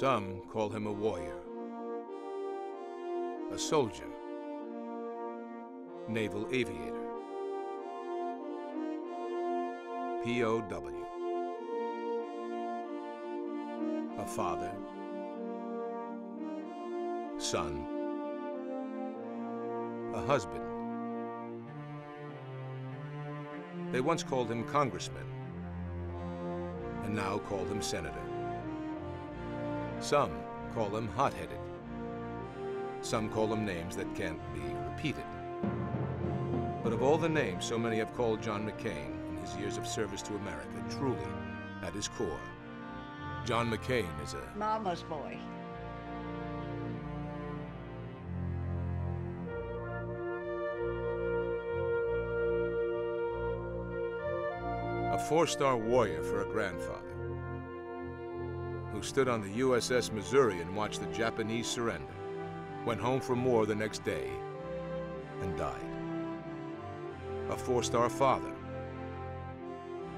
Some call him a warrior, a soldier, naval aviator, POW, a father, son, a husband. They once called him congressman, and now call him senator. Some call him hot-headed. Some call him names that can't be repeated. But of all the names so many have called John McCain in his years of service to America, truly, at his core, John McCain is a mama's boy. A four-star warrior for a grandfather, who stood on the USS Missouri and watched the Japanese surrender, went home from war the next day, and died. A four-star father,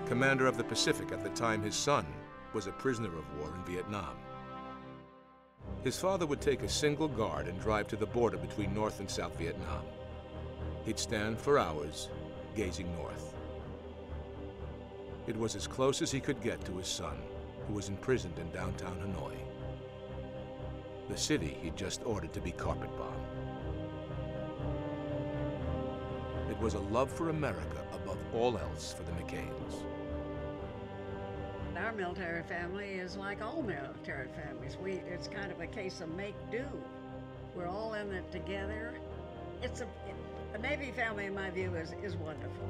commander of the Pacific at the time his son was a prisoner of war in Vietnam. His father would take a single guard and drive to the border between North and South Vietnam. He'd stand for hours, gazing north. It was as close as he could get to his son, who was imprisoned in downtown Hanoi, the city he'd just ordered to be carpet-bombed. It was a love for America above all else for the McCains. Our military family is like all military families. It's kind of a case of make-do. We're all in it together. A Navy family, in my view, is wonderful.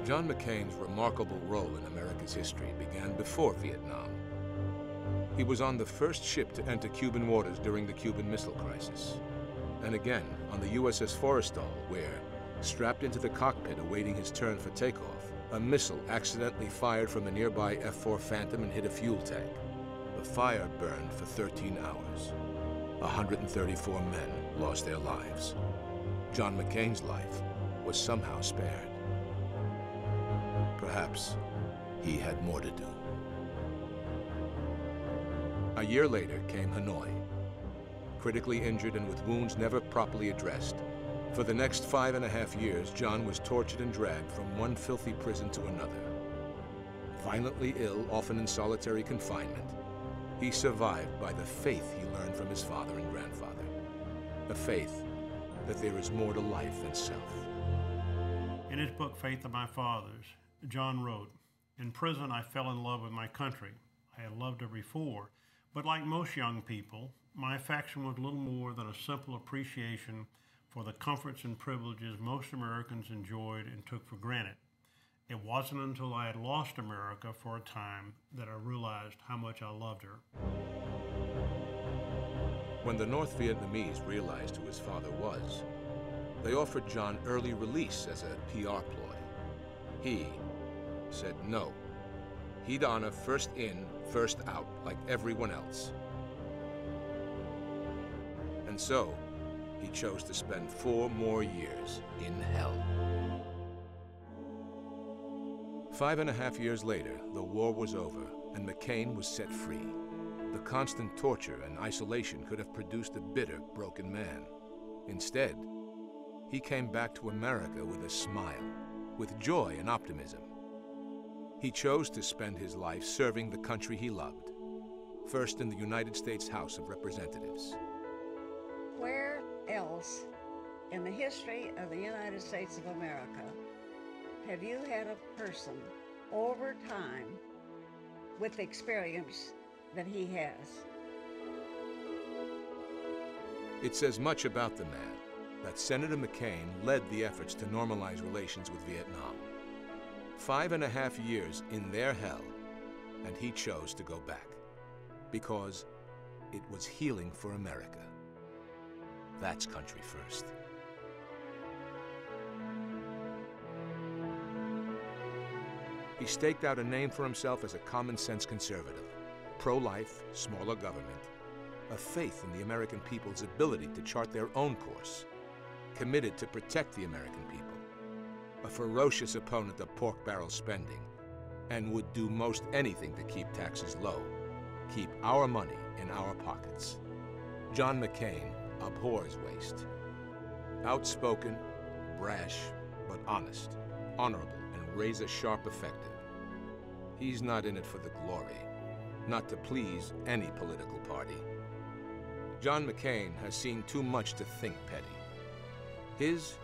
John McCain's remarkable role in America's history began before Vietnam. He was on the first ship to enter Cuban waters during the Cuban Missile Crisis, and again on the USS Forrestal, where, strapped into the cockpit awaiting his turn for takeoff, a missile accidentally fired from a nearby F-4 Phantom and hit a fuel tank. The fire burned for 13 hours. 134 men lost their lives. John McCain's life was somehow spared. Perhaps he had more to do. A year later came Hanoi. Critically injured and with wounds never properly addressed, for the next 5.5 years, John was tortured and dragged from one filthy prison to another. Violently ill, often in solitary confinement, he survived by the faith he learned from his father and grandfather. A faith that there is more to life than self. In his book, Faith of My Fathers, John wrote, "In prison, I fell in love with my country. I had loved her before, but like most young people, my affection was little more than a simple appreciation for the comforts and privileges most Americans enjoyed and took for granted. It wasn't until I had lost America for a time that I realized how much I loved her." When the North Vietnamese realized who his father was, they offered John early release as a PR ploy. He said no. He'd honor first in, first out, like everyone else. And so, he chose to spend 4 more years in hell. 5.5 years later, the war was over, and McCain was set free. The constant torture and isolation could have produced a bitter, broken man. Instead, he came back to America with a smile, with joy and optimism. He chose to spend his life serving the country he loved, first in the United States House of Representatives. Where else in the history of the United States of America have you had a person over time with the experience that he has? It says much about the man that Senator McCain led the efforts to normalize relations with Vietnam. 5.5 years in their hell, and he chose to go back because it was healing for America. That's country first. He staked out a name for himself as a common-sense conservative, pro-life, smaller government, a faith in the American people's ability to chart their own course, committed to protect the American people, a ferocious opponent of pork barrel spending, and would do most anything to keep taxes low, keep our money in our pockets. John McCain abhors waste. Outspoken, brash, but honest, honorable, and razor-sharp effective. He's not in it for the glory, not to please any political party. John McCain has seen too much to think petty. His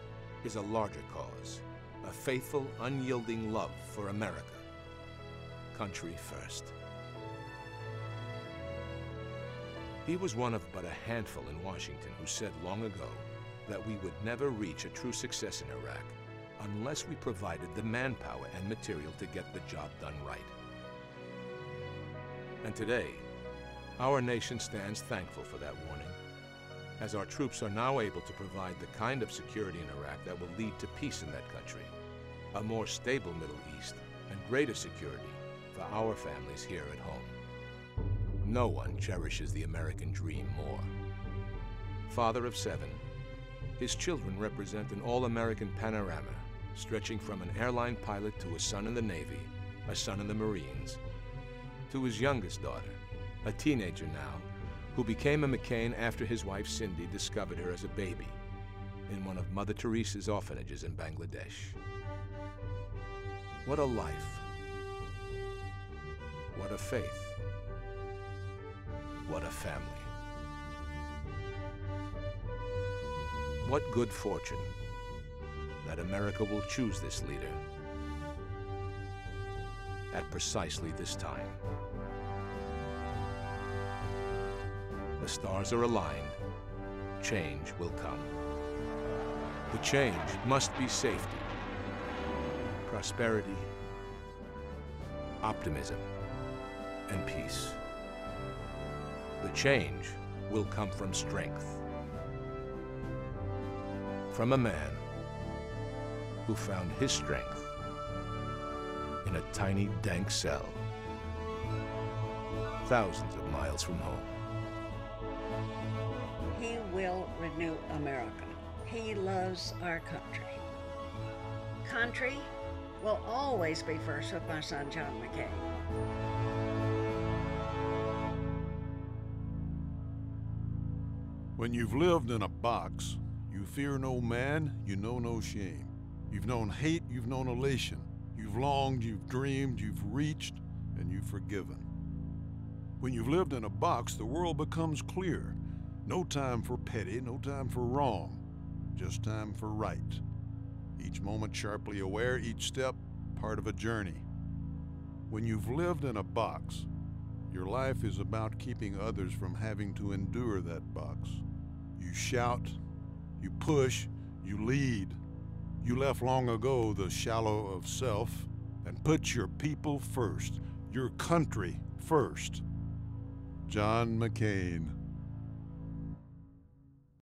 is a larger cause, a faithful, unyielding love for America. Country first. He was one of but a handful in Washington who said long ago that we would never reach a true success in Iraq unless we provided the manpower and material to get the job done right. And today, our nation stands thankful for that warning, as our troops are now able to provide the kind of security in Iraq that will lead to peace in that country, a more stable Middle East, and greater security for our families here at home. No one cherishes the American dream more. Father of 7, his children represent an all-American panorama, stretching from an airline pilot to a son in the Navy, a son in the Marines, to his youngest daughter, a teenager now, who became a McCain after his wife Cindy discovered her as a baby in one of Mother Teresa's orphanages in Bangladesh. What a life. What a faith. What a family. What good fortune that America will choose this leader at precisely this time. The stars are aligned. Change will come. The change must be safety, prosperity, optimism, and peace. The change will come from strength. From a man who found his strength in a tiny, dank cell, thousands of miles from home. He will renew America. He loves our country. Country will always be first with my son, John McCain. When you've lived in a box, you fear no man, you know no shame. You've known hate, you've known elation. You've longed, you've dreamed, you've reached, and you've forgiven. When you've lived in a box, the world becomes clear. No time for petty, no time for wrong, just time for right. Each moment sharply aware, each step part of a journey. When you've lived in a box, your life is about keeping others from having to endure that box. You shout, you push, you lead. You left long ago the shallow of self and put your people first, your country first. John McCain.